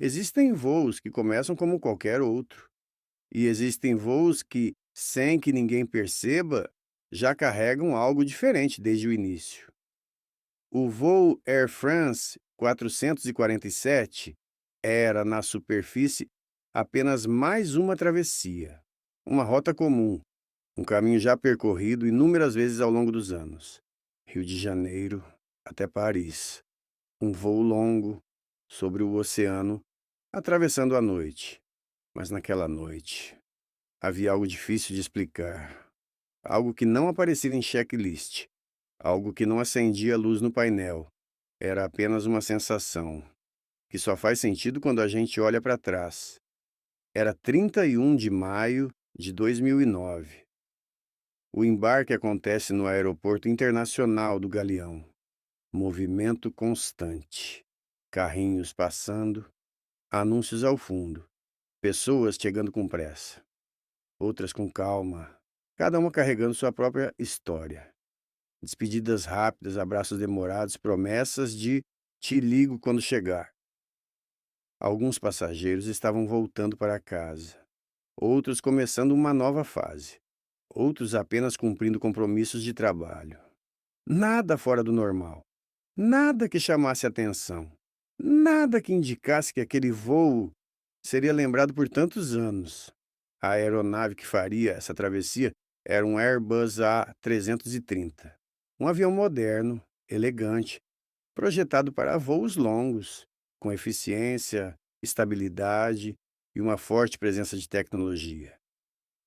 Existem voos que começam como qualquer outro, e existem voos que, sem que ninguém perceba, já carregam algo diferente desde o início. O voo Air France 447 era, na superfície, apenas mais uma travessia, uma rota comum, um caminho já percorrido inúmeras vezes ao longo dos anos. Rio de Janeiro até Paris. Um voo longo, sobre o oceano, atravessando a noite. Mas naquela noite, havia algo difícil de explicar. Algo que não aparecia em checklist. Algo que não acendia luz no painel. Era apenas uma sensação, que só faz sentido quando a gente olha para trás. Era 31 de maio de 2009. O embarque acontece no Aeroporto Internacional do Galeão. Movimento constante. Carrinhos passando, anúncios ao fundo. Pessoas chegando com pressa. Outras com calma. Cada uma carregando sua própria história. Despedidas rápidas, abraços demorados, promessas de "te ligo quando chegar". Alguns passageiros estavam voltando para casa. Outros começando uma nova fase. Outros apenas cumprindo compromissos de trabalho. Nada fora do normal. Nada que chamasse atenção. Nada que indicasse que aquele voo seria lembrado por tantos anos. A aeronave que faria essa travessia era um Airbus A330, um avião moderno, elegante, projetado para voos longos, com eficiência, estabilidade e uma forte presença de tecnologia.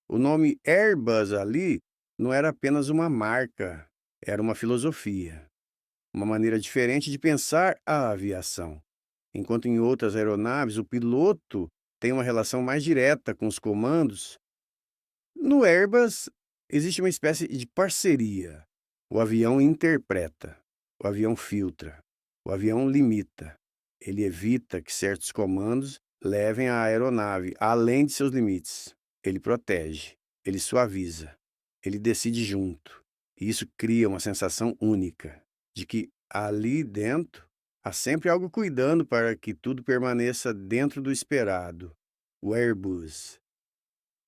O nome Airbus ali não era apenas uma marca, era uma filosofia, uma maneira diferente de pensar a aviação. Enquanto em outras aeronaves o piloto tem uma relação mais direta com os comandos, no Airbus existe uma espécie de parceria. O avião interpreta, o avião filtra, o avião limita. Ele evita que certos comandos levem a aeronave além de seus limites. Ele protege, ele suaviza, ele decide junto. E isso cria uma sensação única de que ali dentro há sempre algo cuidando para que tudo permaneça dentro do esperado. O Airbus.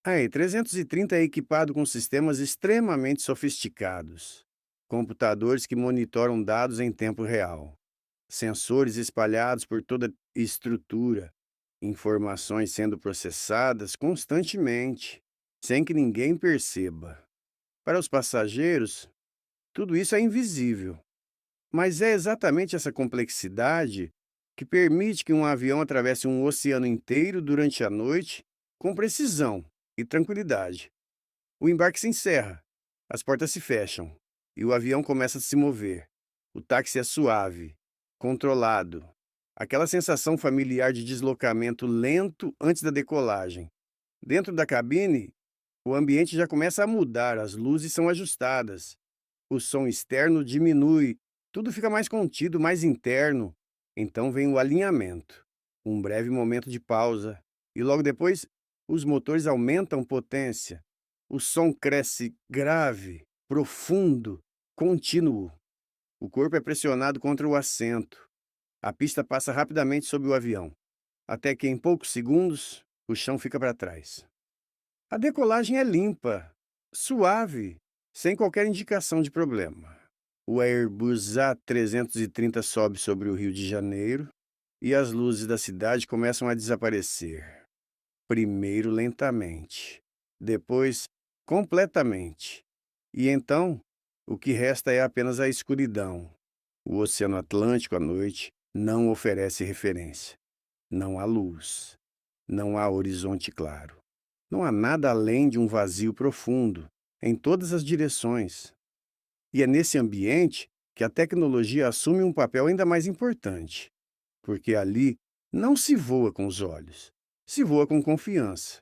A E330 é equipado com sistemas extremamente sofisticados, computadores que monitoram dados em tempo real, sensores espalhados por toda a estrutura, informações sendo processadas constantemente, sem que ninguém perceba. Para os passageiros, tudo isso é invisível, mas é exatamente essa complexidade que permite que um avião atravesse um oceano inteiro durante a noite com precisão e tranquilidade. O embarque se encerra, as portas se fecham e o avião começa a se mover. O táxi é suave, controlado. Aquela sensação familiar de deslocamento lento antes da decolagem. Dentro da cabine, o ambiente já começa a mudar, as luzes são ajustadas, o som externo diminui, tudo fica mais contido, mais interno. Então vem o alinhamento, um breve momento de pausa, e logo depois os motores aumentam potência. O som cresce grave, profundo, contínuo. O corpo é pressionado contra o assento. A pista passa rapidamente sob o avião, até que em poucos segundos o chão fica para trás. A decolagem é limpa, suave, sem qualquer indicação de problema. O Airbus A330 sobe sobre o Rio de Janeiro e as luzes da cidade começam a desaparecer. Primeiro lentamente, depois completamente. E então, o que resta é apenas a escuridão. O Oceano Atlântico à noite não oferece referência. Não há luz. Não há horizonte claro. Não há nada além de um vazio profundo, em todas as direções. E é nesse ambiente que a tecnologia assume um papel ainda mais importante, porque ali não se voa com os olhos, se voa com confiança.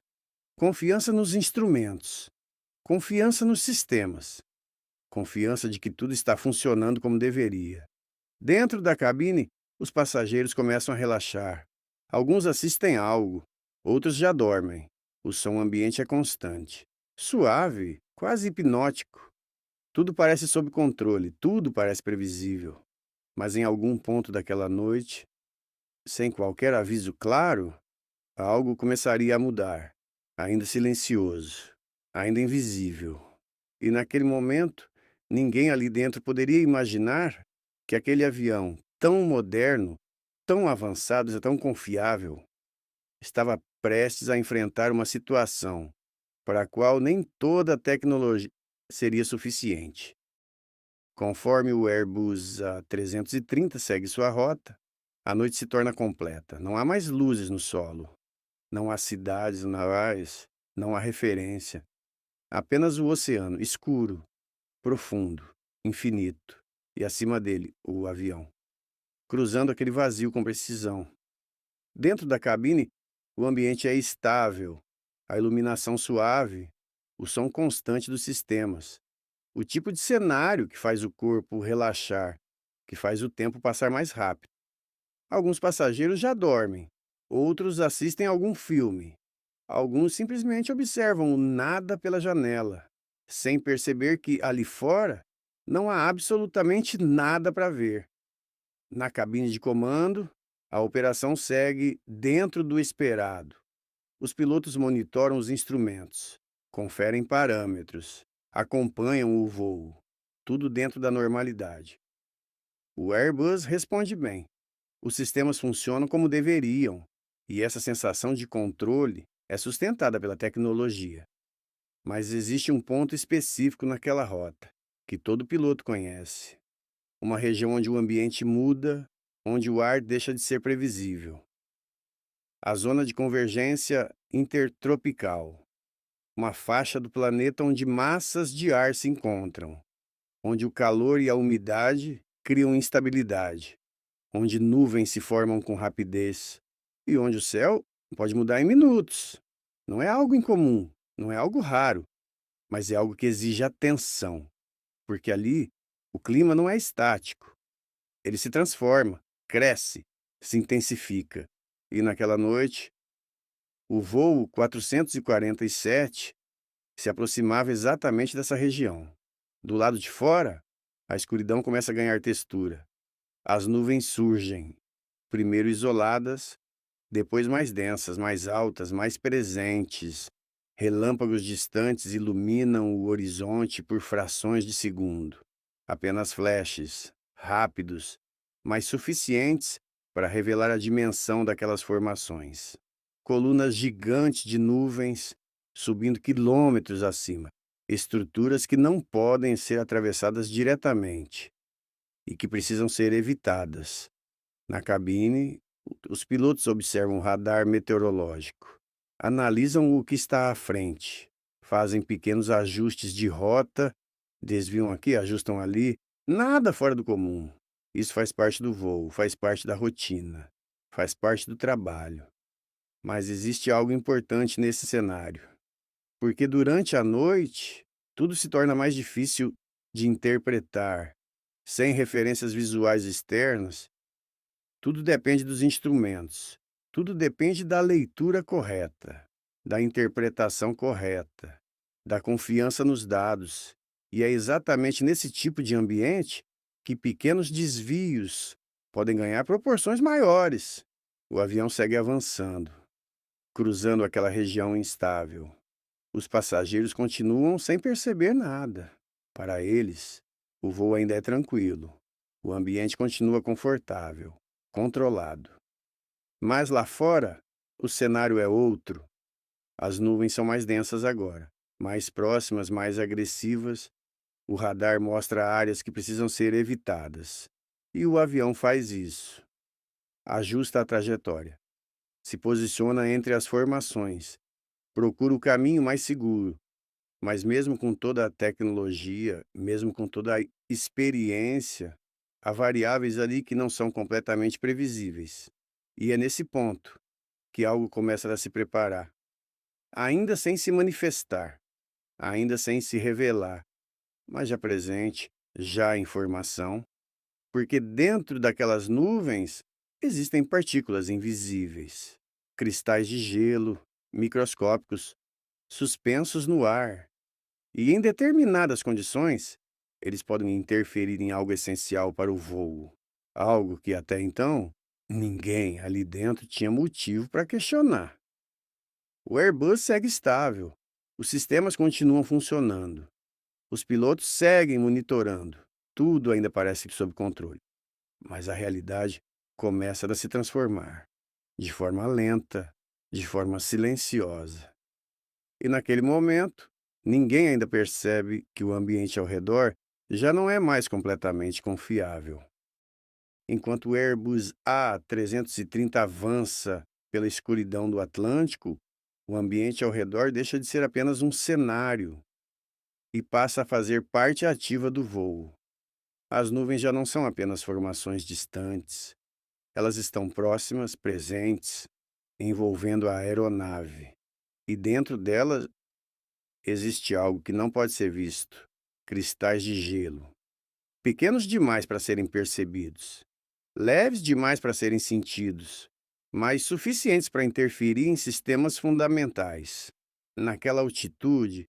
Confiança nos instrumentos, confiança nos sistemas, confiança de que tudo está funcionando como deveria. Dentro da cabine, os passageiros começam a relaxar. Alguns assistem algo, outros já dormem. O som ambiente é constante, suave, quase hipnótico. Tudo parece sob controle, tudo parece previsível. Mas em algum ponto daquela noite, Sem qualquer aviso claro, algo começaria a mudar, ainda silencioso, ainda invisível. E naquele momento, ninguém ali dentro poderia imaginar que aquele avião tão moderno, tão avançado e tão confiável estava prestes a enfrentar uma situação para a qual nem toda a tecnologia seria suficiente. Conforme o Airbus A330 segue sua rota, a noite se torna completa. Não há mais luzes no solo, não há cidades navais, não há referência. Apenas o oceano, escuro, profundo, infinito, e acima dele, o avião, cruzando aquele vazio com precisão. Dentro da cabine, o ambiente é estável, a iluminação suave, o som constante dos sistemas. O tipo de cenário que faz o corpo relaxar, que faz o tempo passar mais rápido. Alguns passageiros já dormem, outros assistem algum filme, alguns simplesmente observam o nada pela janela, sem perceber que ali fora não há absolutamente nada para ver. Na cabine de comando, a operação segue dentro do esperado. Os pilotos monitoram os instrumentos, conferem parâmetros, acompanham o voo, tudo dentro da normalidade. O Airbus responde bem. Os sistemas funcionam como deveriam, e essa sensação de controle é sustentada pela tecnologia. Mas existe um ponto específico naquela rota, que todo piloto conhece. Uma região onde o ambiente muda, onde o ar deixa de ser previsível. A zona de convergência intertropical. Uma faixa do planeta onde massas de ar se encontram, onde o calor e a umidade criam instabilidade, onde nuvens se formam com rapidez e onde o céu pode mudar em minutos. Não é algo incomum, não é algo raro, mas é algo que exige atenção, porque ali o clima não é estático, ele se transforma, cresce, se intensifica. E naquela noite, o voo 447 se aproximava exatamente dessa região. Do lado de fora, a escuridão começa a ganhar textura. As nuvens surgem, primeiro isoladas, depois mais densas, mais altas, mais presentes. Relâmpagos distantes iluminam o horizonte por frações de segundo. Apenas flashes, rápidos, mas suficientes para revelar a dimensão daquelas formações. Colunas gigantes de nuvens subindo quilômetros acima. Estruturas que não podem ser atravessadas diretamente e que precisam ser evitadas. Na cabine, os pilotos observam o radar meteorológico, analisam o que está à frente, fazem pequenos ajustes de rota, desviam aqui, ajustam ali, nada fora do comum. Isso faz parte do voo, faz parte da rotina, faz parte do trabalho. Mas existe algo importante nesse cenário, porque durante a noite, tudo se torna mais difícil de interpretar. Sem referências visuais externas, tudo depende dos instrumentos. Tudo depende da leitura correta, da interpretação correta, da confiança nos dados. E é exatamente nesse tipo de ambiente que pequenos desvios podem ganhar proporções maiores. O avião segue avançando, cruzando aquela região instável. Os passageiros continuam sem perceber nada. Para eles, o voo ainda é tranquilo. O ambiente continua confortável, controlado. Mas lá fora, o cenário é outro. As nuvens são mais densas agora, mais próximas, mais agressivas. O radar mostra áreas que precisam ser evitadas. E o avião faz isso. Ajusta a trajetória. Se posiciona entre as formações. Procura o caminho mais seguro. Mas mesmo com toda a tecnologia, mesmo com toda a experiência, há variáveis ali que não são completamente previsíveis. E é nesse ponto que algo começa a se preparar, ainda sem se manifestar, ainda sem se revelar, mas já presente, já em formação, porque dentro daquelas nuvens existem partículas invisíveis, cristais de gelo, microscópicos, suspensos no ar. E em determinadas condições, eles podem interferir em algo essencial para o voo, algo que até então Ninguém ali dentro tinha motivo para questionar. O Airbus segue estável, os sistemas continuam funcionando, os pilotos seguem monitorando, tudo ainda parece sob controle. Mas a realidade começa a se transformar, de forma lenta, de forma silenciosa. E naquele momento, ninguém ainda percebe que o ambiente ao redor já não é mais completamente confiável. Enquanto o Airbus A330 avança pela escuridão do Atlântico, o ambiente ao redor deixa de ser apenas um cenário e passa a fazer parte ativa do voo. As nuvens já não são apenas formações distantes, elas estão próximas, presentes, envolvendo a aeronave. E dentro delas existe algo que não pode ser visto: cristais de gelo, pequenos demais para serem percebidos, leves demais para serem sentidos, mas suficientes para interferir em sistemas fundamentais. Naquela altitude,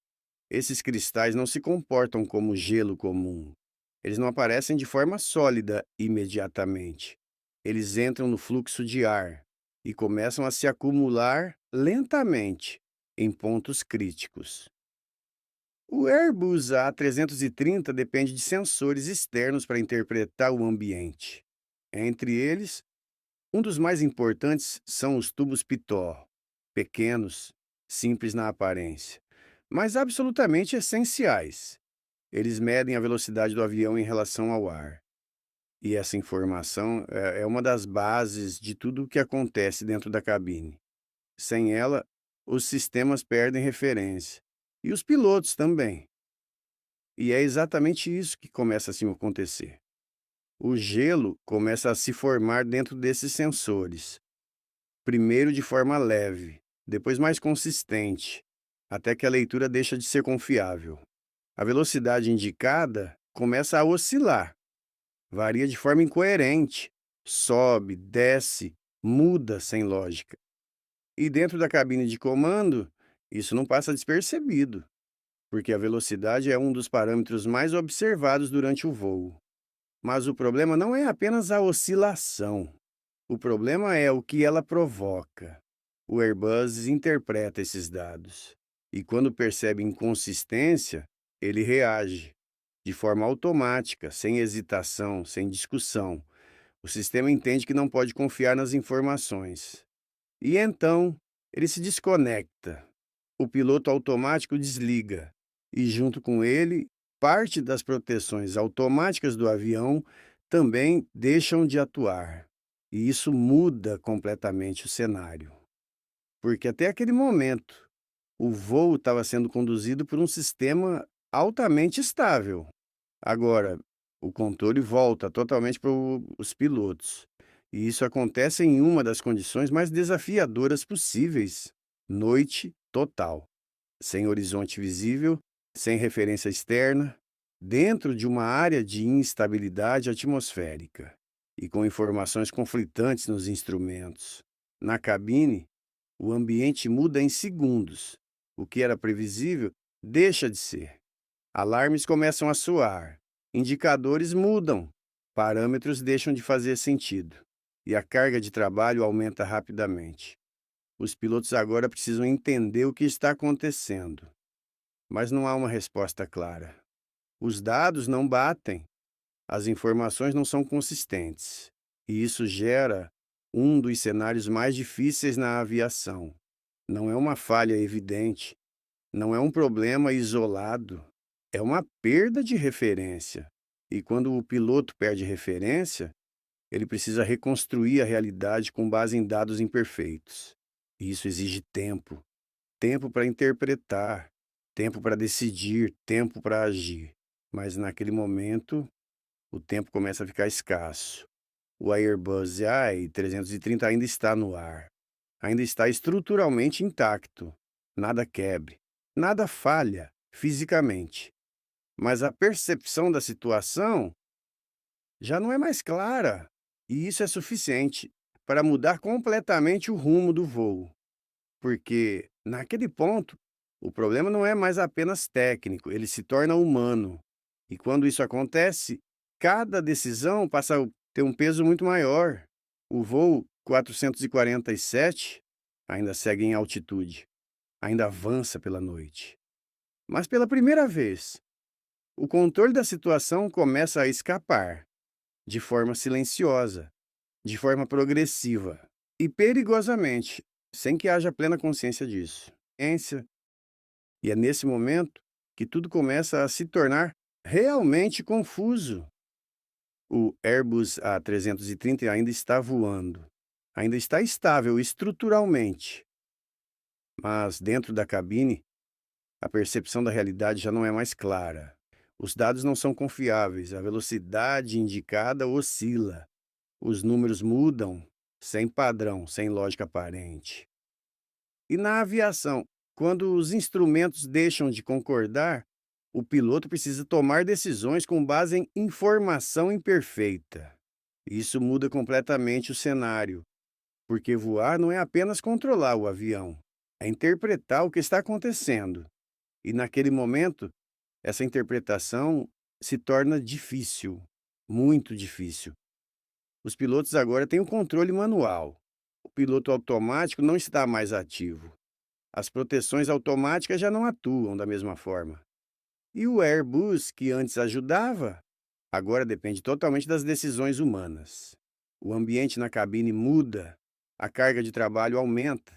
esses cristais não se comportam como gelo comum. Eles não aparecem de forma sólida imediatamente. Eles entram no fluxo de ar e começam a se acumular lentamente em pontos críticos. O Airbus A330 depende de sensores externos para interpretar o ambiente. Entre eles, um dos mais importantes são os tubos Pitot, pequenos, simples na aparência, mas absolutamente essenciais. Eles medem a velocidade do avião em relação ao ar. E essa informação é uma das bases de tudo o que acontece dentro da cabine. Sem ela, os sistemas perdem referência. E os pilotos também. E é exatamente isso que começa a se acontecer. O gelo começa a se formar dentro desses sensores. Primeiro de forma leve, depois mais consistente, até que a leitura deixa de ser confiável. A velocidade indicada começa a oscilar, varia de forma incoerente, sobe, desce, muda sem lógica. E dentro da cabine de comando, isso não passa despercebido, porque a velocidade é um dos parâmetros mais observados durante o voo. Mas o problema não é apenas a oscilação. O problema é o que ela provoca. O Airbus interpreta esses dados. E quando percebe inconsistência, ele reage. De forma automática, sem hesitação, sem discussão. O sistema entende que não pode confiar nas informações. E então, ele se desconecta. O piloto automático desliga. E junto com ele, parte das proteções automáticas do avião também deixam de atuar. E isso muda completamente o cenário. Porque até aquele momento, o voo estava sendo conduzido por um sistema altamente estável. Agora, o controle volta totalmente para os pilotos. E isso acontece em uma das condições mais desafiadoras possíveis: noite total, sem horizonte visível, sem referência externa, dentro de uma área de instabilidade atmosférica e com informações conflitantes nos instrumentos. Na cabine, o ambiente muda em segundos. O que era previsível deixa de ser. Alarmes começam a soar, indicadores mudam, parâmetros deixam de fazer sentido e a carga de trabalho aumenta rapidamente. Os pilotos agora precisam entender o que está acontecendo, mas não há uma resposta clara. Os dados não batem, as informações não são consistentes, e isso gera um dos cenários mais difíceis na aviação. Não é uma falha evidente, não é um problema isolado, é uma perda de referência. E quando o piloto perde referência, ele precisa reconstruir a realidade com base em dados imperfeitos. E isso exige tempo, tempo para interpretar, tempo para decidir, tempo para agir. Mas naquele momento, o tempo começa a ficar escasso. O Airbus A330 ainda está no ar, ainda está estruturalmente intacto. Nada quebre, nada falha fisicamente. Mas a percepção da situação já não é mais clara, e isso é suficiente para mudar completamente o rumo do voo. Porque, naquele ponto, o problema não é mais apenas técnico, ele se torna humano. E quando isso acontece, cada decisão passa a ter um peso muito maior. O voo 447 ainda segue em altitude, ainda avança pela noite. Mas pela primeira vez, o controle da situação começa a escapar, de forma silenciosa, de forma progressiva e perigosamente, sem que haja plena consciência disso. E é nesse momento que tudo começa a se tornar realmente confuso. O Airbus A330 ainda está voando, ainda está estável estruturalmente, mas dentro da cabine, a percepção da realidade já não é mais clara. Os dados não são confiáveis, a velocidade indicada oscila, os números mudam sem padrão, sem lógica aparente. E na aviação, quando os instrumentos deixam de concordar, o piloto precisa tomar decisões com base em informação imperfeita. Isso muda completamente o cenário, porque voar não é apenas controlar o avião, é interpretar o que está acontecendo. E naquele momento, essa interpretação se torna difícil, muito difícil. Os pilotos agora têm o controle manual. O piloto automático não está mais ativo. As proteções automáticas já não atuam da mesma forma. E o Airbus, que antes ajudava, agora depende totalmente das decisões humanas. O ambiente na cabine muda, a carga de trabalho aumenta,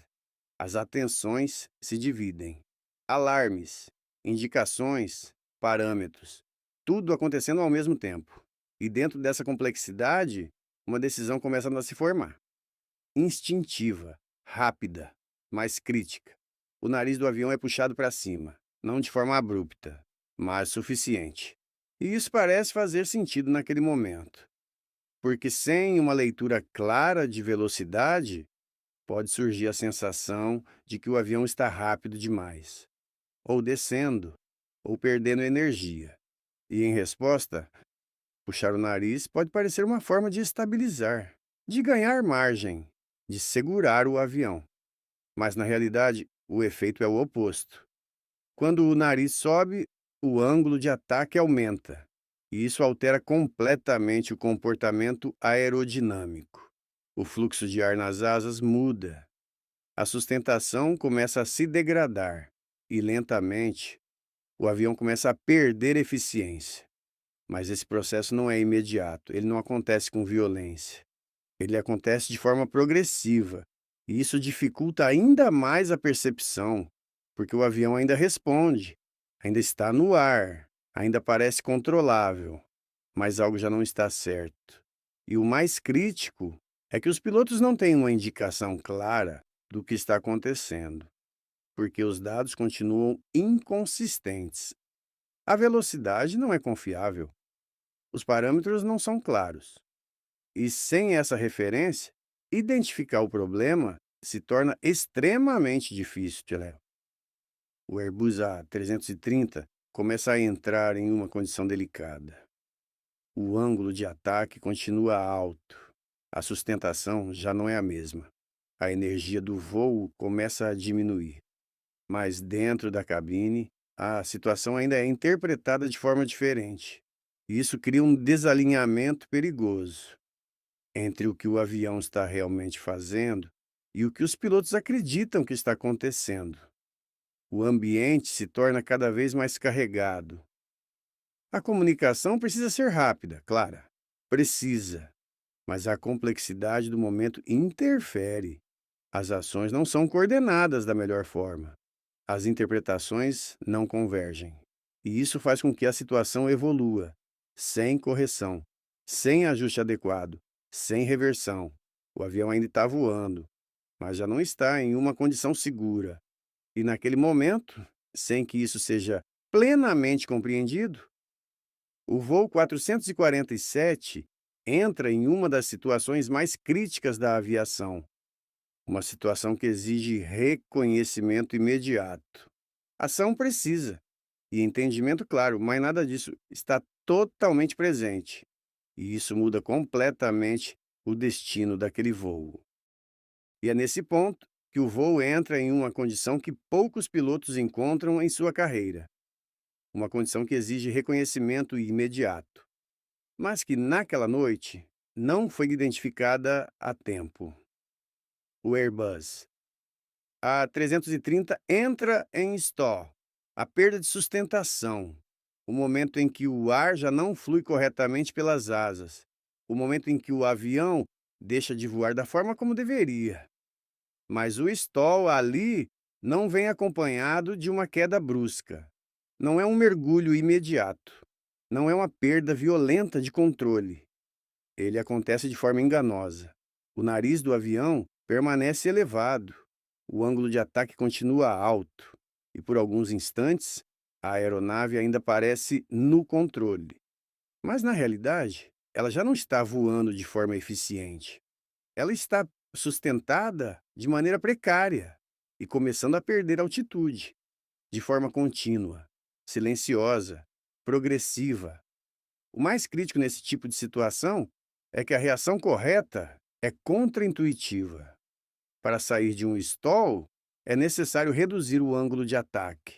as atenções se dividem. Alarmes, indicações, parâmetros, tudo acontecendo ao mesmo tempo. E dentro dessa complexidade, uma decisão começa a se formar. Instintiva, rápida, mais crítica. O nariz do avião é puxado para cima, não de forma abrupta, mas suficiente. E isso parece fazer sentido naquele momento, porque sem uma leitura clara de velocidade, pode surgir a sensação de que o avião está rápido demais, ou descendo, ou perdendo energia. E em resposta, puxar o nariz pode parecer uma forma de estabilizar, de ganhar margem, de segurar o avião. Mas na realidade, o efeito é o oposto. Quando o nariz sobe, o ângulo de ataque aumenta, e isso altera completamente o comportamento aerodinâmico. O fluxo de ar nas asas muda. A sustentação começa a se degradar e, lentamente, o avião começa a perder eficiência. Mas esse processo não é imediato, ele não acontece com violência. Ele acontece de forma progressiva, e isso dificulta ainda mais a percepção, porque o avião ainda responde, ainda está no ar, ainda parece controlável, mas algo já não está certo. E o mais crítico é que os pilotos não têm uma indicação clara do que está acontecendo, porque os dados continuam inconsistentes. A velocidade não é confiável, os parâmetros não são claros. E sem essa referência, identificar o problema se torna extremamente difícil, Léo. O Airbus A330 começa a entrar em uma condição delicada. O ângulo de ataque continua alto. A sustentação já não é a mesma. A energia do voo começa a diminuir. Mas dentro da cabine, a situação ainda é interpretada de forma diferente. E isso cria um desalinhamento perigoso entre o que o avião está realmente fazendo e o que os pilotos acreditam que está acontecendo. O ambiente se torna cada vez mais carregado. A comunicação precisa ser rápida, clara. Precisa. Mas a complexidade do momento interfere. As ações não são coordenadas da melhor forma. As interpretações não convergem. E isso faz com que a situação evolua, sem correção, sem ajuste adequado, sem reversão. O avião ainda está voando, mas já não está em uma condição segura. E naquele momento, sem que isso seja plenamente compreendido, o voo 447 entra em uma das situações mais críticas da aviação. Uma situação que exige reconhecimento imediato. Ação precisa e entendimento claro, mas nada disso está totalmente presente. E isso muda completamente o destino daquele voo. E é nesse ponto que o voo entra em uma condição que poucos pilotos encontram em sua carreira. Uma condição que exige reconhecimento imediato. Mas que naquela noite não foi identificada a tempo. O Airbus A330 entra em stall. A perda de sustentação. O momento em que o ar já não flui corretamente pelas asas. O momento em que o avião deixa de voar da forma como deveria. Mas o stall ali não vem acompanhado de uma queda brusca. Não é um mergulho imediato. Não é uma perda violenta de controle. Ele acontece de forma enganosa. O nariz do avião permanece elevado. O ângulo de ataque continua alto. E por alguns instantes, a aeronave ainda parece no controle. Mas na realidade, ela já não está voando de forma eficiente. Ela está sustentada de maneira precária e começando a perder altitude, de forma contínua, silenciosa, progressiva. O mais crítico nesse tipo de situação é que a reação correta é contraintuitiva. Para sair de um stall, é necessário reduzir o ângulo de ataque,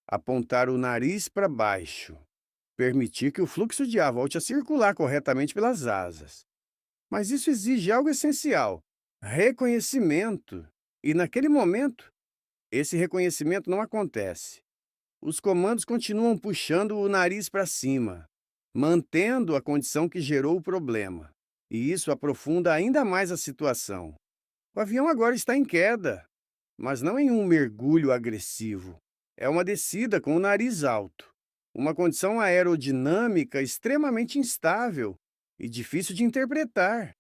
apontar o nariz para baixo, permitir que o fluxo de ar volte a circular corretamente pelas asas. Mas isso exige algo essencial: reconhecimento. E naquele momento, esse reconhecimento não acontece. Os comandos continuam puxando o nariz para cima, mantendo a condição que gerou o problema. E isso aprofunda ainda mais a situação. O avião agora está em queda, mas não em um mergulho agressivo. É uma descida com o nariz alto. Uma condição aerodinâmica extremamente instável e difícil de interpretar,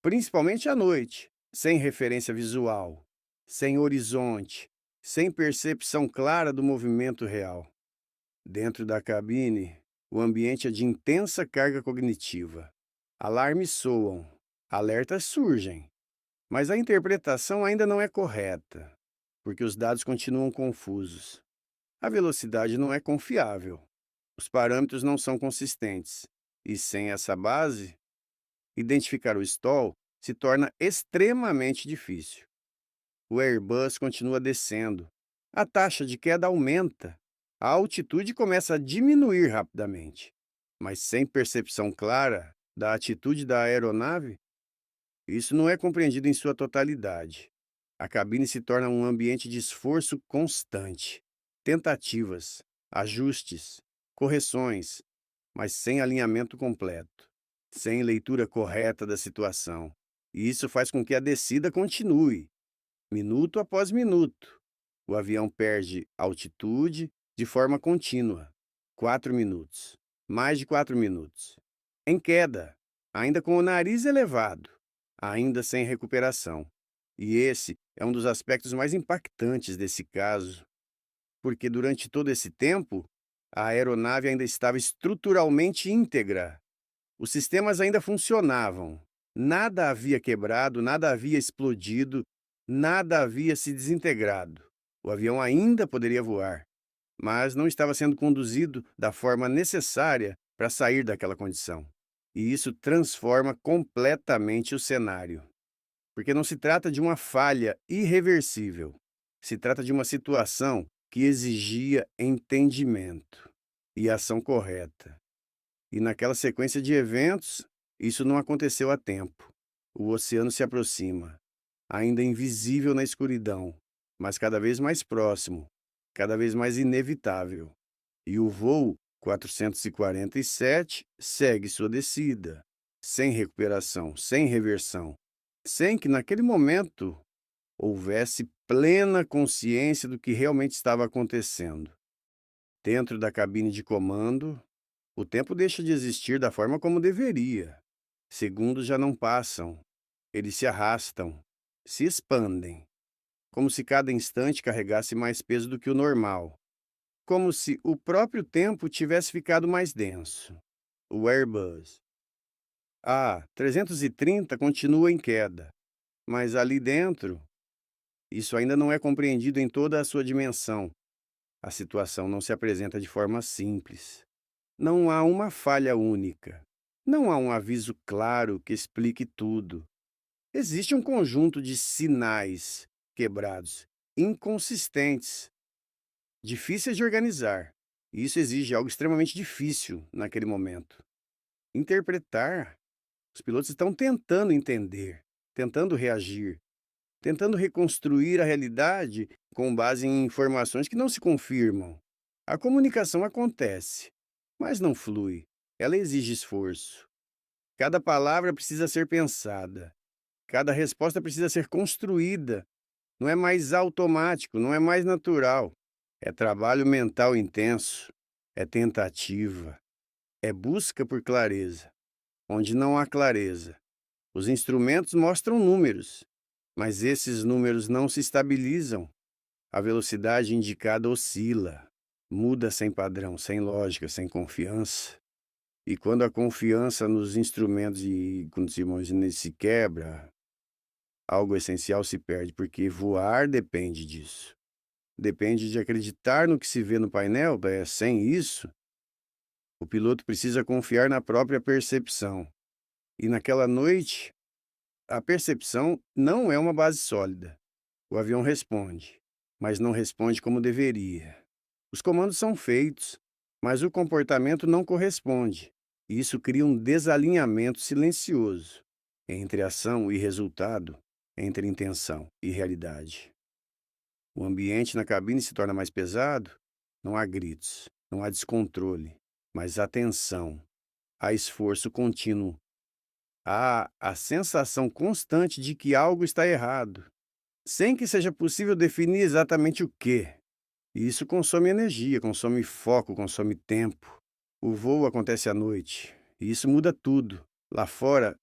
principalmente à noite, sem referência visual, sem horizonte, sem percepção clara do movimento real. Dentro da cabine, o ambiente é de intensa carga cognitiva. Alarmes soam, alertas surgem, mas a interpretação ainda não é correta, porque os dados continuam confusos. A velocidade não é confiável. Os parâmetros não são consistentes. E sem essa base, identificar o stall se torna extremamente difícil. O Airbus continua descendo. A taxa de queda aumenta. A altitude começa a diminuir rapidamente. Mas sem percepção clara da atitude da aeronave, isso não é compreendido em sua totalidade. A cabine se torna um ambiente de esforço constante. Tentativas, ajustes, correções, mas sem alinhamento completo, sem leitura correta da situação. E isso faz com que a descida continue, minuto após minuto. O avião perde altitude de forma contínua. 4 minutos. Mais de 4 minutos. Em queda, ainda com o nariz elevado, ainda sem recuperação. E esse é um dos aspectos mais impactantes desse caso, porque durante todo esse tempo, a aeronave ainda estava estruturalmente íntegra. Os sistemas ainda funcionavam. Nada havia quebrado, nada havia explodido, nada havia se desintegrado. O avião ainda poderia voar, mas não estava sendo conduzido da forma necessária para sair daquela condição. E isso transforma completamente o cenário. Porque não se trata de uma falha irreversível. Se trata de uma situação que exigia entendimento e ação correta. E naquela sequência de eventos, isso não aconteceu a tempo. O oceano se aproxima, ainda invisível na escuridão, mas cada vez mais próximo, cada vez mais inevitável. E o voo 447 segue sua descida, sem recuperação, sem reversão, sem que naquele momento houvesse plena consciência do que realmente estava acontecendo. Dentro da cabine de comando, o tempo deixa de existir da forma como deveria. Segundos já não passam, eles se arrastam, se expandem, como se cada instante carregasse mais peso do que o normal, como se o próprio tempo tivesse ficado mais denso. O Airbus A330 continua em queda, mas ali dentro, isso ainda não é compreendido em toda a sua dimensão. A situação não se apresenta de forma simples. Não há uma falha única. Não há um aviso claro que explique tudo. Existe um conjunto de sinais quebrados, inconsistentes, difíceis de organizar. E isso exige algo extremamente difícil naquele momento. Interpretar Os pilotos estão tentando entender, tentando reagir, tentando reconstruir a realidade com base em informações que não se confirmam. A comunicação acontece, mas não flui. Ela exige esforço. Cada palavra precisa ser pensada. Cada resposta precisa ser construída. Não é mais automático, não é mais natural. É trabalho mental intenso, é tentativa, é busca por clareza. Onde não há clareza, os instrumentos mostram números, mas esses números não se estabilizam. A velocidade indicada oscila, muda sem padrão, sem lógica, sem confiança. E quando a confiança nos instrumentos e condições se quebra, algo essencial se perde, porque voar depende disso. Depende de acreditar no que se vê no painel. Sem isso, o piloto precisa confiar na própria percepção. E naquela noite, a percepção não é uma base sólida. O avião responde, mas não responde como deveria. Os comandos são feitos, mas o comportamento não corresponde. E isso cria um desalinhamento silencioso entre ação e resultado, entre intenção e realidade. O ambiente na cabine se torna mais pesado, não há gritos, não há descontrole, mas há tensão, há esforço contínuo, há a sensação constante de que algo está errado, sem que seja possível definir exatamente o quê. E isso consome energia, consome foco, consome tempo. O voo acontece à noite, e isso muda tudo. Lá fora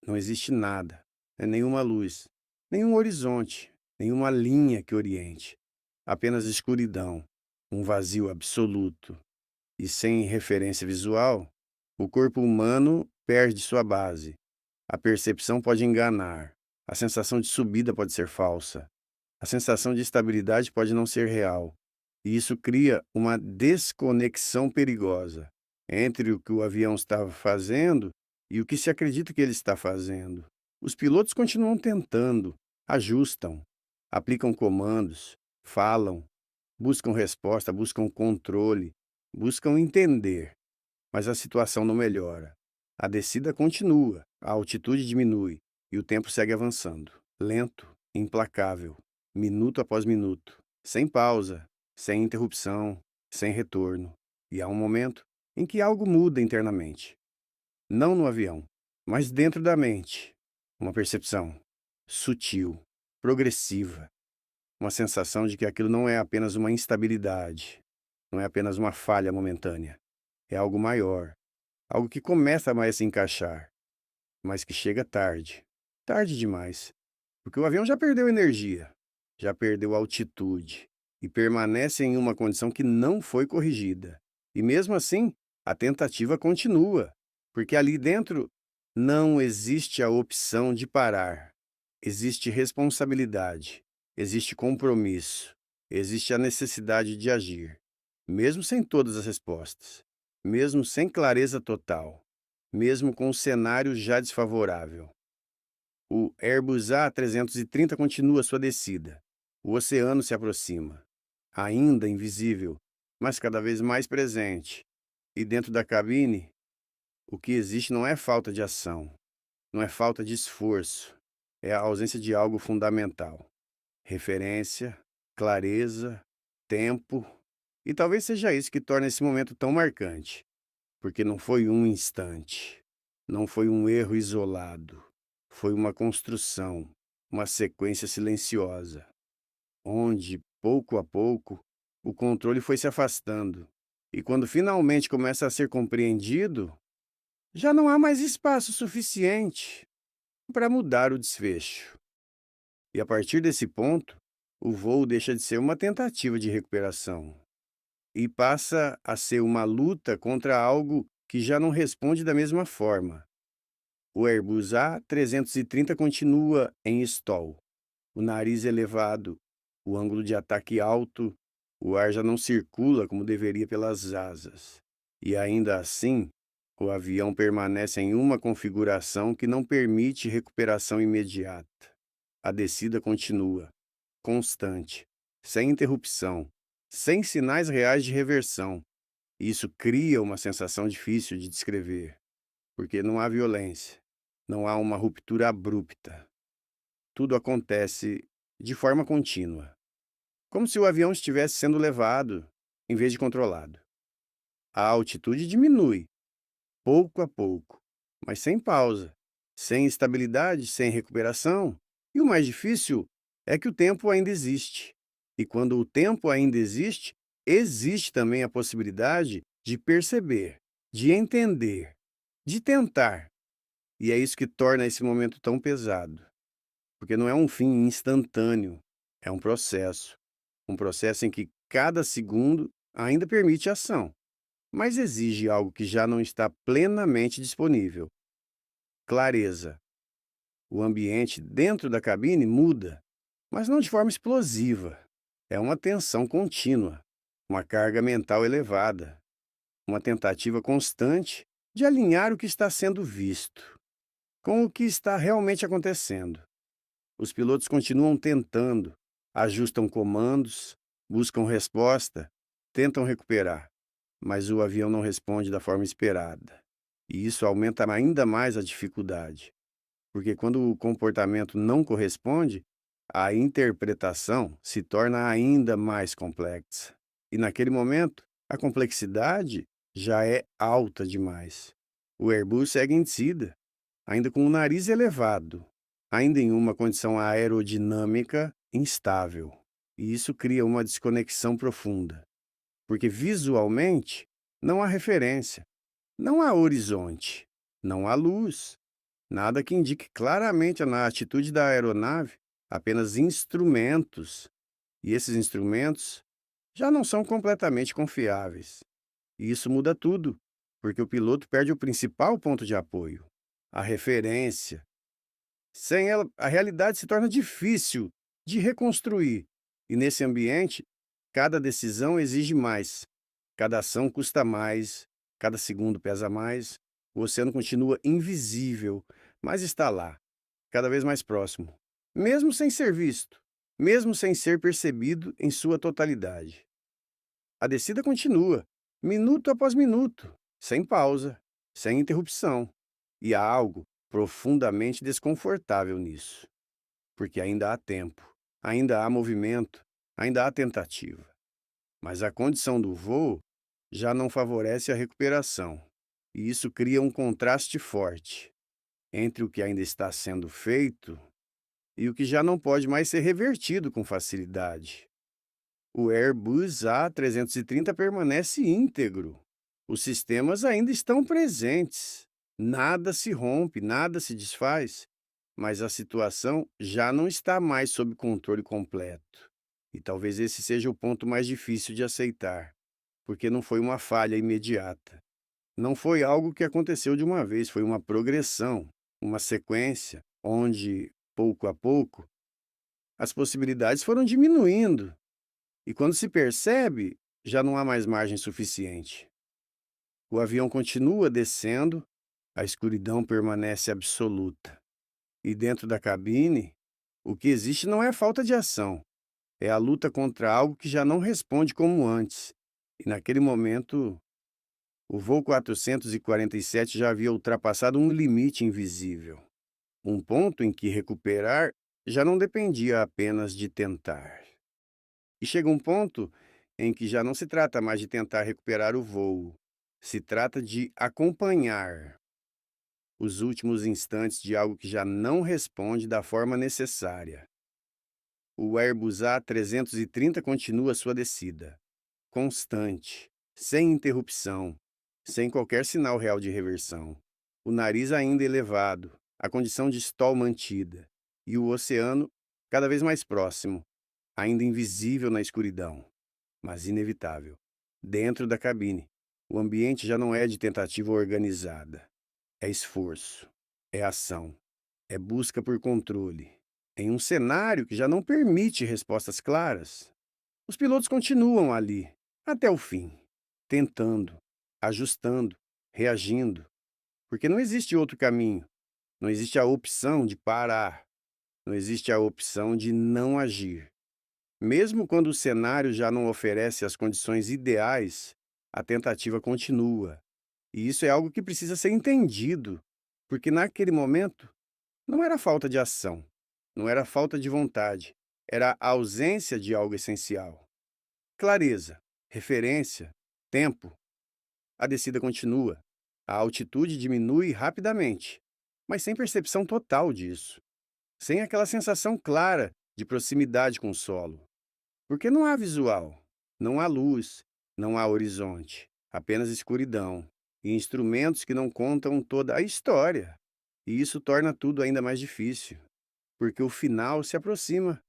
não existe nada, nenhuma luz, nenhum horizonte, nenhuma linha que oriente. Apenas escuridão, um vazio absoluto. E sem referência visual, o corpo humano perde sua base. A percepção pode enganar, a sensação de subida pode ser falsa, a sensação de estabilidade pode não ser real. E isso cria uma desconexão perigosa entre o que o avião estava fazendo e o que se acredita que ele está fazendo. Os pilotos continuam tentando, ajustam, aplicam comandos, falam, buscam resposta, buscam controle, buscam entender, mas a situação não melhora. A descida continua, a altitude diminui e o tempo segue avançando, lento, implacável, minuto após minuto, sem pausa, sem interrupção, sem retorno. E há um momento em que algo muda internamente. Não no avião, mas dentro da mente. Uma percepção sutil, progressiva, uma sensação de que aquilo não é apenas uma instabilidade, não é apenas uma falha momentânea. É algo maior, algo que começa a se encaixar, mas que chega tarde. Tarde demais, porque o avião já perdeu energia, já perdeu altitude e permanece em uma condição que não foi corrigida. E mesmo assim, a tentativa continua, porque ali dentro não existe a opção de parar. Existe responsabilidade, existe compromisso, existe a necessidade de agir, mesmo sem todas as respostas, mesmo sem clareza total, mesmo com o cenário já desfavorável. O Airbus A330 continua sua descida. O oceano se aproxima, ainda invisível, mas cada vez mais presente. E dentro da cabine, o que existe não é falta de ação, não é falta de esforço, é a ausência de algo fundamental. Referência, clareza, tempo, e talvez seja isso que torna esse momento tão marcante, porque não foi um instante, não foi um erro isolado, foi uma construção, uma sequência silenciosa, onde, pouco a pouco, o controle foi se afastando, e quando finalmente começa a ser compreendido, já não há mais espaço suficiente para mudar o desfecho. E a partir desse ponto, o voo deixa de ser uma tentativa de recuperação e passa a ser uma luta contra algo que já não responde da mesma forma. O Airbus A330 continua em stall, o nariz elevado, o ângulo de ataque alto, o ar já não circula como deveria pelas asas. E ainda assim, o avião permanece em uma configuração que não permite recuperação imediata. A descida continua, constante, sem interrupção, sem sinais reais de reversão. Isso cria uma sensação difícil de descrever. porque não há violência, não há uma ruptura abrupta. Tudo acontece de forma contínua, como se o avião estivesse sendo levado em vez de controlado. A altitude diminui, pouco a pouco, mas sem pausa, sem estabilidade, sem recuperação. E o mais difícil é que o tempo ainda existe. E quando o tempo ainda existe, existe também a possibilidade de perceber, de entender, de tentar. E é isso que torna esse momento tão pesado, porque não é um fim instantâneo, é um processo em que cada segundo ainda permite ação, mas exige algo que já não está plenamente disponível: clareza. O ambiente dentro da cabine muda, mas não de forma explosiva. É uma tensão contínua, uma carga mental elevada, uma tentativa constante de alinhar o que está sendo visto com o que está realmente acontecendo. Os pilotos continuam tentando, ajustam comandos, buscam resposta, tentam recuperar, mas o avião não responde da forma esperada. E isso aumenta ainda mais a dificuldade, porque quando o comportamento não corresponde, a interpretação se torna ainda mais complexa. E naquele momento, a complexidade já é alta demais. O Airbus segue em seguida, ainda com o nariz elevado, ainda em uma condição aerodinâmica instável. E isso cria uma desconexão profunda, porque visualmente não há referência, não há horizonte, não há luz, nada que indique claramente na atitude da aeronave, apenas instrumentos, e esses instrumentos já não são completamente confiáveis. E isso muda tudo, porque o piloto perde o principal ponto de apoio, a referência. Sem ela, a realidade se torna difícil de reconstruir. E nesse ambiente, cada decisão exige mais, cada ação custa mais, cada segundo pesa mais. O oceano continua invisível, mas está lá, cada vez mais próximo, mesmo sem ser visto, mesmo sem ser percebido em sua totalidade. A descida continua, minuto após minuto, sem pausa, sem interrupção. E há algo profundamente desconfortável nisso, porque ainda há tempo, ainda há movimento, ainda há tentativa. Mas a condição do voo já não favorece a recuperação, e isso cria um contraste forte entre o que ainda está sendo feito e o que já não pode mais ser revertido com facilidade. O Airbus A330 permanece íntegro. Os sistemas ainda estão presentes. Nada se rompe, nada se desfaz, mas a situação já não está mais sob controle completo. E talvez esse seja o ponto mais difícil de aceitar, porque não foi uma falha imediata. Não foi algo que aconteceu de uma vez, foi uma progressão, uma sequência, onde, pouco a pouco, as possibilidades foram diminuindo. E quando se percebe, já não há mais margem suficiente. O avião continua descendo, a escuridão permanece absoluta. E dentro da cabine, o que existe não é falta de ação, é a luta contra algo que já não responde como antes. E naquele momento, o voo 447 já havia ultrapassado um limite invisível, um ponto em que recuperar já não dependia apenas de tentar. E chega um ponto em que já não se trata mais de tentar recuperar o voo, se trata de acompanhar os últimos instantes de algo que já não responde da forma necessária. O Airbus A330 continua sua descida, constante, sem interrupção, sem qualquer sinal real de reversão. O nariz ainda elevado, a condição de stall mantida, e o oceano cada vez mais próximo, ainda invisível na escuridão, mas inevitável. Dentro da cabine, o ambiente já não é de tentativa organizada. É esforço, é ação, é busca por controle. Em um cenário que já não permite respostas claras, os pilotos continuam ali, até o fim, tentando, ajustando, reagindo, porque não existe outro caminho, não existe a opção de parar, não existe a opção de não agir. Mesmo quando o cenário já não oferece as condições ideais, a tentativa continua. E isso é algo que precisa ser entendido, porque naquele momento não era falta de ação, não era falta de vontade, era a ausência de algo essencial. Clareza, referência, tempo. A descida continua. A altitude diminui rapidamente, mas sem percepção total disso, sem aquela sensação clara de proximidade com o solo. Porque não há visual, não há luz, não há horizonte, apenas escuridão e instrumentos que não contam toda a história. E isso torna tudo ainda mais difícil, porque o final se aproxima,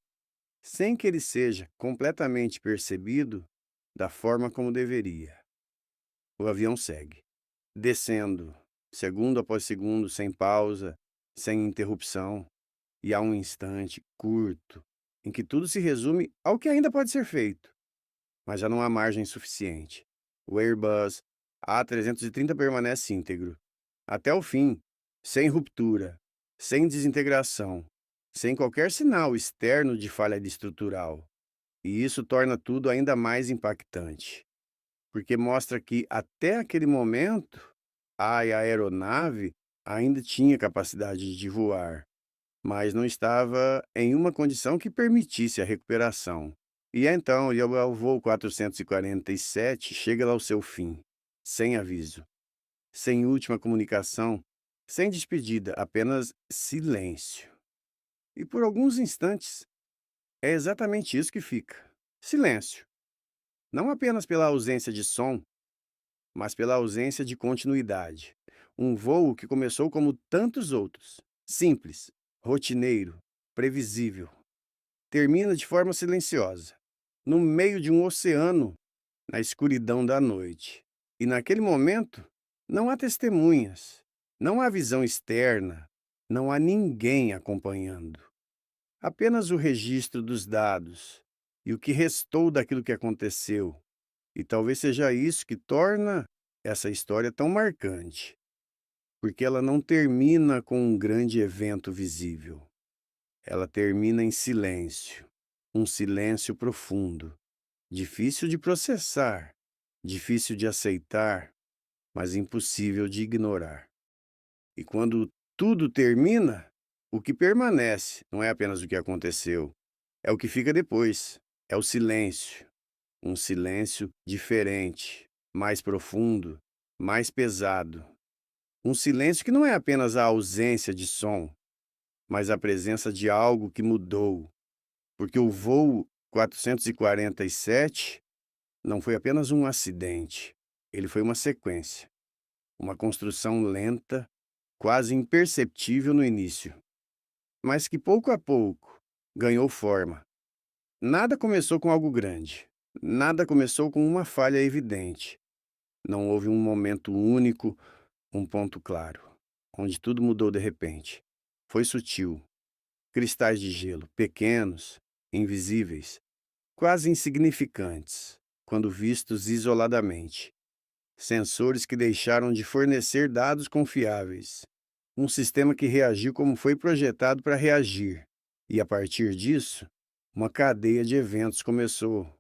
sem que ele seja completamente percebido da forma como deveria. O avião segue, descendo, segundo após segundo, sem pausa, sem interrupção, e há um instante curto em que tudo se resume ao que ainda pode ser feito, mas já não há margem suficiente. O Airbus A330 permanece íntegro, até o fim, sem ruptura, sem desintegração, sem qualquer sinal externo de falha estrutural. E isso torna tudo ainda mais impactante, porque mostra que, até aquele momento, a aeronave ainda tinha capacidade de voar, mas não estava em uma condição que permitisse a recuperação. E então, o voo 447 chega ao seu fim, sem aviso, sem última comunicação, sem despedida, apenas silêncio. E por alguns instantes, é exatamente isso que fica: silêncio. Não apenas pela ausência de som, mas pela ausência de continuidade. Um voo que começou como tantos outros, simples, rotineiro, previsível, termina de forma silenciosa, no meio de um oceano, na escuridão da noite. E naquele momento, não há testemunhas, não há visão externa, não há ninguém acompanhando. Apenas o registro dos dados e o que restou daquilo que aconteceu. E talvez seja isso que torna essa história tão marcante, porque ela não termina com um grande evento visível. Ela termina em silêncio, um silêncio profundo, difícil de processar, difícil de aceitar, mas impossível de ignorar. E quando tudo termina, o que permanece não é apenas o que aconteceu, é o que fica depois, é o silêncio. Um silêncio diferente, mais profundo, mais pesado. Um silêncio que não é apenas a ausência de som, mas a presença de algo que mudou. Porque o voo 447 não foi apenas um acidente, ele foi uma sequência, uma construção lenta, quase imperceptível no início, mas que pouco a pouco ganhou forma. Nada começou com algo grande, nada começou com uma falha evidente. Não houve um momento único, um ponto claro, onde tudo mudou de repente. Foi sutil. Cristais de gelo, pequenos, invisíveis, quase insignificantes, quando vistos isoladamente. Sensores que deixaram de fornecer dados confiáveis. Um sistema que reagiu como foi projetado para reagir. E a partir disso, uma cadeia de eventos começou.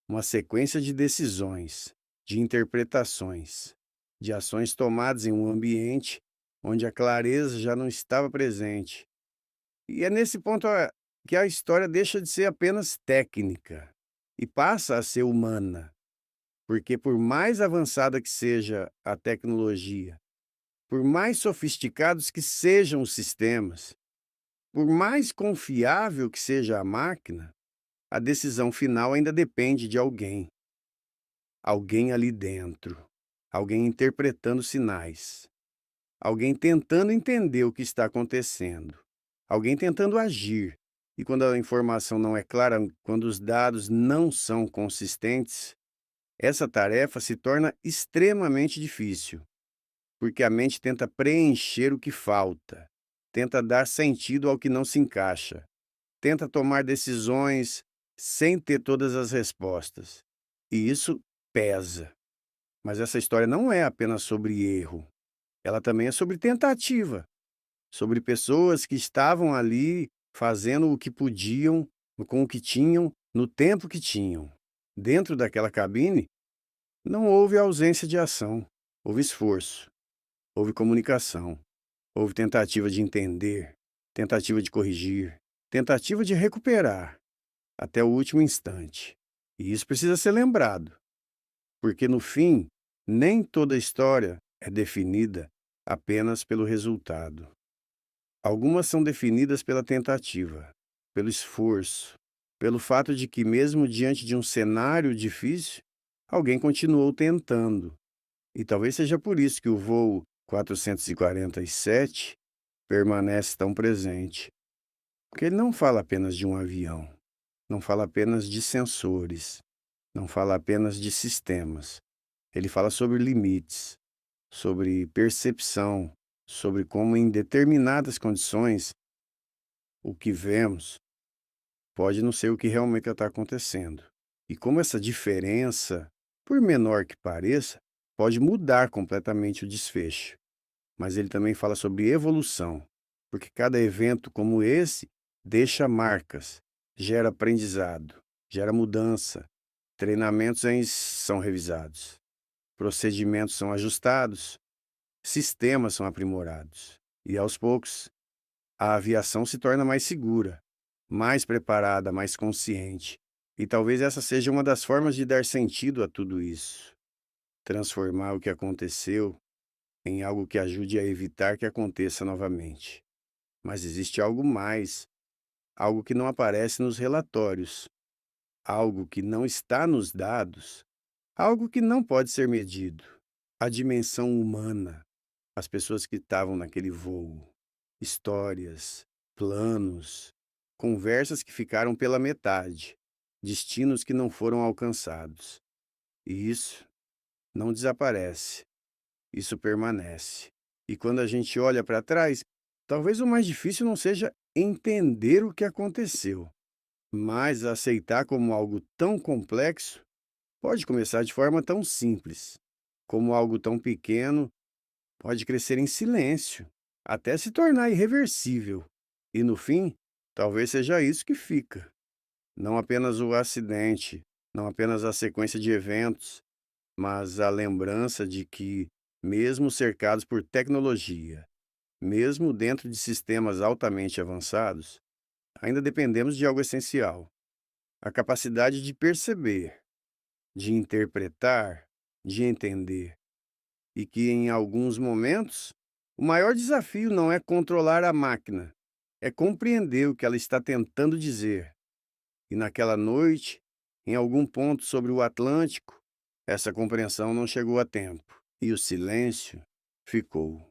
Uma sequência de decisões, de interpretações, de ações tomadas em um ambiente onde a clareza já não estava presente. E é nesse ponto que a história deixa de ser apenas técnica e passa a ser humana, porque por mais avançada que seja a tecnologia, por mais sofisticados que sejam os sistemas, por mais confiável que seja a máquina, a decisão final ainda depende de alguém. Alguém ali dentro, alguém interpretando sinais, alguém tentando entender o que está acontecendo, alguém tentando agir. E quando a informação não é clara, quando os dados não são consistentes, essa tarefa se torna extremamente difícil, porque a mente tenta preencher o que falta, tenta dar sentido ao que não se encaixa, tenta tomar decisões sem ter todas as respostas. E isso pesa. Mas essa história não é apenas sobre erro. Ela também é sobre tentativa, sobre pessoas que estavam ali fazendo o que podiam, com o que tinham, no tempo que tinham. Dentro daquela cabine, não houve ausência de ação. Houve esforço, houve comunicação, houve tentativa de entender, tentativa de corrigir, tentativa de recuperar, até o último instante. E isso precisa ser lembrado, porque no fim, nem toda história é definida apenas pelo resultado. Algumas são definidas pela tentativa, pelo esforço, pelo fato de que, mesmo diante de um cenário difícil, alguém continuou tentando. E talvez seja por isso que o voo 447 permanece tão presente. Porque ele não fala apenas de um avião, não fala apenas de sensores, não fala apenas de sistemas. Ele fala sobre limites, sobre percepção, sobre como, em determinadas condições, o que vemos pode não ser o que realmente está acontecendo. E como essa diferença, por menor que pareça, pode mudar completamente o desfecho. Mas ele também fala sobre evolução, porque cada evento como esse deixa marcas, gera aprendizado, gera mudança, são revisados, procedimentos são ajustados, sistemas são aprimorados. E aos poucos, a aviação se torna mais segura, mais preparada, mais consciente. E talvez essa seja uma das formas de dar sentido a tudo isso. Transformar o que aconteceu em algo que ajude a evitar que aconteça novamente. Mas existe algo mais, algo que não aparece nos relatórios, algo que não está nos dados, algo que não pode ser medido. A dimensão humana, as pessoas que estavam naquele voo, histórias, planos, conversas que ficaram pela metade, destinos que não foram alcançados. E isso não desaparece, isso permanece. E quando a gente olha para trás, talvez o mais difícil não seja entender o que aconteceu, mas aceitar como algo tão complexo pode começar de forma tão simples, como algo tão pequeno pode crescer em silêncio, até se tornar irreversível. E no fim, talvez seja isso que fica. Não apenas o acidente, não apenas a sequência de eventos, mas a lembrança de que, mesmo cercados por tecnologia, mesmo dentro de sistemas altamente avançados, ainda dependemos de algo essencial: a capacidade de perceber, de interpretar, de entender. E que, em alguns momentos, o maior desafio não é controlar a máquina, é compreender o que ela está tentando dizer. E naquela noite, em algum ponto sobre o Atlântico, essa compreensão não chegou a tempo, e o silêncio ficou.